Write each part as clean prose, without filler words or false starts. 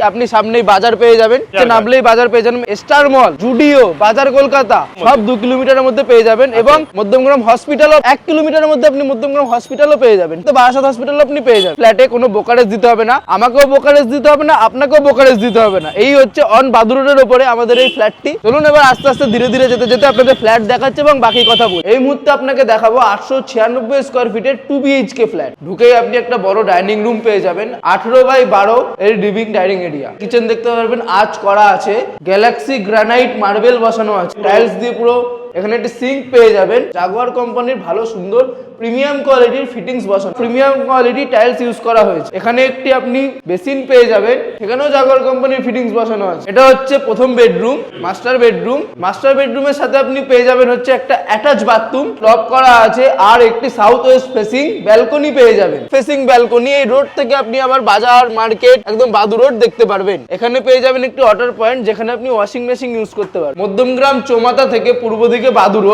আপনি সামনেই বাজার পেয়ে যাবেন, নামলেই বাজার পেয়ে যাবেন। স্টার মল, জুডিও, বাজার কলকাতা সব 2 কিলোমিটারের মধ্যে পেয়ে যাবেন এবং মধ্যমগ্রাম হসপিটালও 1 কিলোমিটারের মধ্যে আপনি মধ্যমগ্রাম হসপিটালও পেয়ে যাবেন। তো বারাসাত হসপিটালও আপনি পেয়ে যাবেন। ফ্ল্যাটে কোনো ব্রোকারেজ দিতে হবে না, আমাকেও ব্রোকারেজ দিতে হবে না, আপনাকেও ব্রোকারেজ দিতে হবে না। এই হচ্ছে অন বাদুর রোডের উপরে আমাদের এই ফ্ল্যাটটি। চলুন এবার আস্তে আস্তে ধীরে ধীরে যেতে যেতে আপনাদের ফ্ল্যাট দেখাচ্ছে এবং বাকি কথা বলি। এই মুহূর্তে আপনাকে দেখাবো 896 স্কয়ার ফিটের 2 BHK ফ্ল্যাট। ঢুকেই আপনি একটা বড় ডাইনিং রুম পেয়ে যাবেন, 18x12 এর লিভিং ডাইনিং এরিয়া। কিচেন দেখতে পারবেন, আঁচ করা আছে, গ্যালাক্সি গ্রানাইট মার্বেল বসানো আছে, টাইলস দিয়ে পুরো। এখানে একটি সিঙ্ক পেয়ে যাবেন, জাগুয়ার কোম্পানির ভালো সুন্দর প্রিমিয়াম কোয়ালিটির ফিটিংস বসানো, প্রিমিয়াম কোয়ালিটি টাইলস ইউজ করা হয়েছে। এখানে একটি আপনি বেসিন পেয়ে যাবেন, সেখানেও জাগুয়ার কোম্পানির ফিটিংস বসানো আছে। এটা হচ্ছে প্রথম বেডরুম, মাস্টার বেডরুম। মাস্টার বেডরুমের সাথে আপনি পেয়ে যাবেন হচ্ছে একটা অ্যাটাচ বাথরুম টপ করা আছে, আর একটি সাউথ ওয়েস্ট ফেসিং ব্যালকনি পেয়ে যাবেন। ফেসিং ব্যালকনি, এই রোড থেকে আপনি আবার বাজার, মার্কেট, একদম বাদুর রোড দেখতে পারবেন। এখানে পেয়ে যাবেন একটি ওয়াটার পয়েন্ট, যেখানে আপনি ওয়াশিং মেশিন ইউজ করতে পারবেন। মধ্যমগ্রাম চৌমাথা থেকে পূর্ব দিকে বাদুর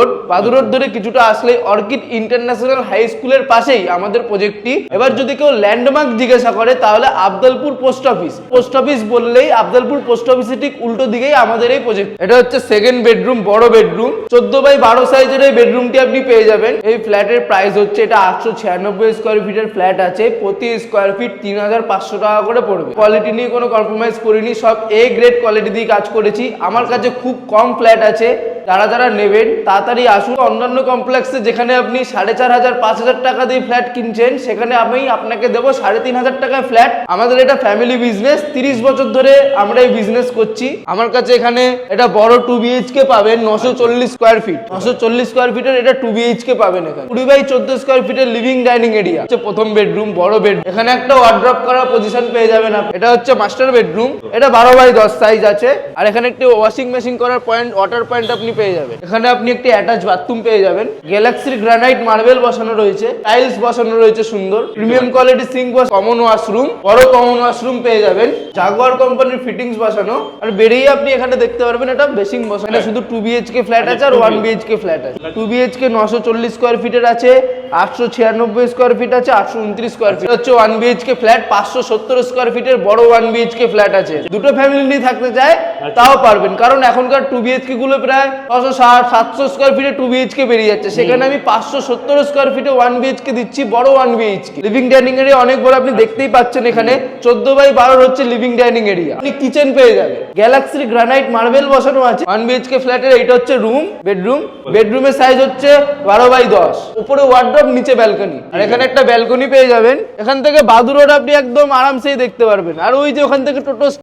রোড ধরে কিছুটা আসলে অর্কিড ইন্টারন্যাশনাল হাই স্কুলের পাশেই আমাদের প্রজেক্টটি। এবার যদি কেউ ল্যান্ডমার্ক জিজ্ঞাসা করে তাহলে Abdalpur post office. Post office বললেই আবদালপুর পোস্ট অফিসের ঠিক উল্টো দিকেই আমাদের এই প্রজেক্ট। এটা হচ্ছে সেকেন্ড বেডরুম, বড় বেডরুম, 14x12 সাইজের এই বেডরুমটি আপনি পেয়ে যাবেন। এই ফ্ল্যাটের প্রাইস হচ্ছে, এটা 896 স্কয়ার ফিটের ফ্ল্যাট আছে, প্রতি স্কয়ার ফিট 3500 টাকা করে পড়বে। কোয়ালিটি নিয়ে কোনো কম্প্রোমাইজ করিনি, সব এ গ্রেড কোয়ালিটি দিয়ে কাজ করেছি। আমার কাছে খুব কম ফ্ল্যাট আছে, যারা নেবেন তাড়াতাড়ি আসুন। অন্যান্য কমপ্লেক্সে যেখানে আপনি 4500 5000 টাকা দিয়ে ফ্ল্যাট কিনছেন, সেখানে আমি আপনাকে দেবো 3500 টাকায় ফ্ল্যাট। আমাদের এটা ফ্যামিলি বিজনেস, 30 বছর ধরে আমরা এই বিজনেস করছি। আমার কাছে এখানে এটা বড় 2 BHK পাবেন, 940 স্কয়ার ফিট, 940 স্কয়ার ফিটের এটা 2 BHK পাবেন। এখানে 20x14 স্কয়ার ফিটের লিভিং ডাইনিং এরিয়া হচ্ছে প্রথম বেডরুম, বড় বেডরুম। এখানে একটা ওয়ার্ড্রপ করার পজিশন পেয়ে যাবেন আপনি। এটা হচ্ছে মাস্টার বেডরুম, এটা 12x10 সাইজ আছে, আর এখানে একটি ওয়াশিং মেশিন করার পয়েন্ট, ওয়াটার পয়েন্ট আপনি পেয়ে যাবেন। এখানে আপনি একটি অ্যাটাচ বাথরুম পেয়ে যাবেন, গ্যালাক্সির গ্রানাইট মার্বেল বসানো রয়েছে, টাইলস বসানো রয়েছে সুন্দর, premium quality sink, common washroom, বড় কমন ওয়াশরুম পেয়ে যাবেন, জাগুয়ার কোম্পানির ফিটিংস বসানো। আর বেরিয়ে আপনি এখানে দেখতে পারবেন এটা বেসিং বসানো। এটা শুধু 2 BHK ফ্ল্যাট আছে আর 1 BHK ফ্ল্যাট আছে। 2 BHK 940 স্কয়ার ফিটের আছে, 896 স্কয়ার ফিট আছে, 829 স্কয়ার ফিট হচ্ছে 1 BHK ফ্ল্যাট, 570 স্কয়ার ফিটের বড় 1 BHK ফ্ল্যাট আছে। দুটো ফ্যামিলি নিয়ে থাকতে চায় তাও পারবেন, কারণ এখনকার 2 BHK গুলো প্রায় 660 700 স্কয়ার ফিটে 2 BHK বেরিয়ে যাচ্ছে। সেখানে আমি 570 স্কয়ার ফিটে 1 BHK দিচ্ছি, বড় 1 BHK। লিভিং ডাইনিং এরিয়া অনেক বড়, আপনি দেখতেই পাচ্ছেন। এখানে 14x12 হচ্ছে লিভিং ডাইনিং এরিয়া। আপনি কিচেন পেয়ে যাবেন, গ্যালাক্সির গ্রানাইট মার্বেল বসানো আছে। 1 BHK ফ্ল্যাটের এইটা হচ্ছে রুম, বেডরুম। বেডরুমের সাইজ হচ্ছে 12x10, উপরে ওয়ার্ড্রপ, নিচে ব্যালকনি। আর এখানে একটা ব্যালকনি পেয়ে যাবেন। এখান থেকে বাদুর রোড আপনি একদম আরামসেই দেখতে পারবেন। আর ওই যে ওখান থেকে টোটো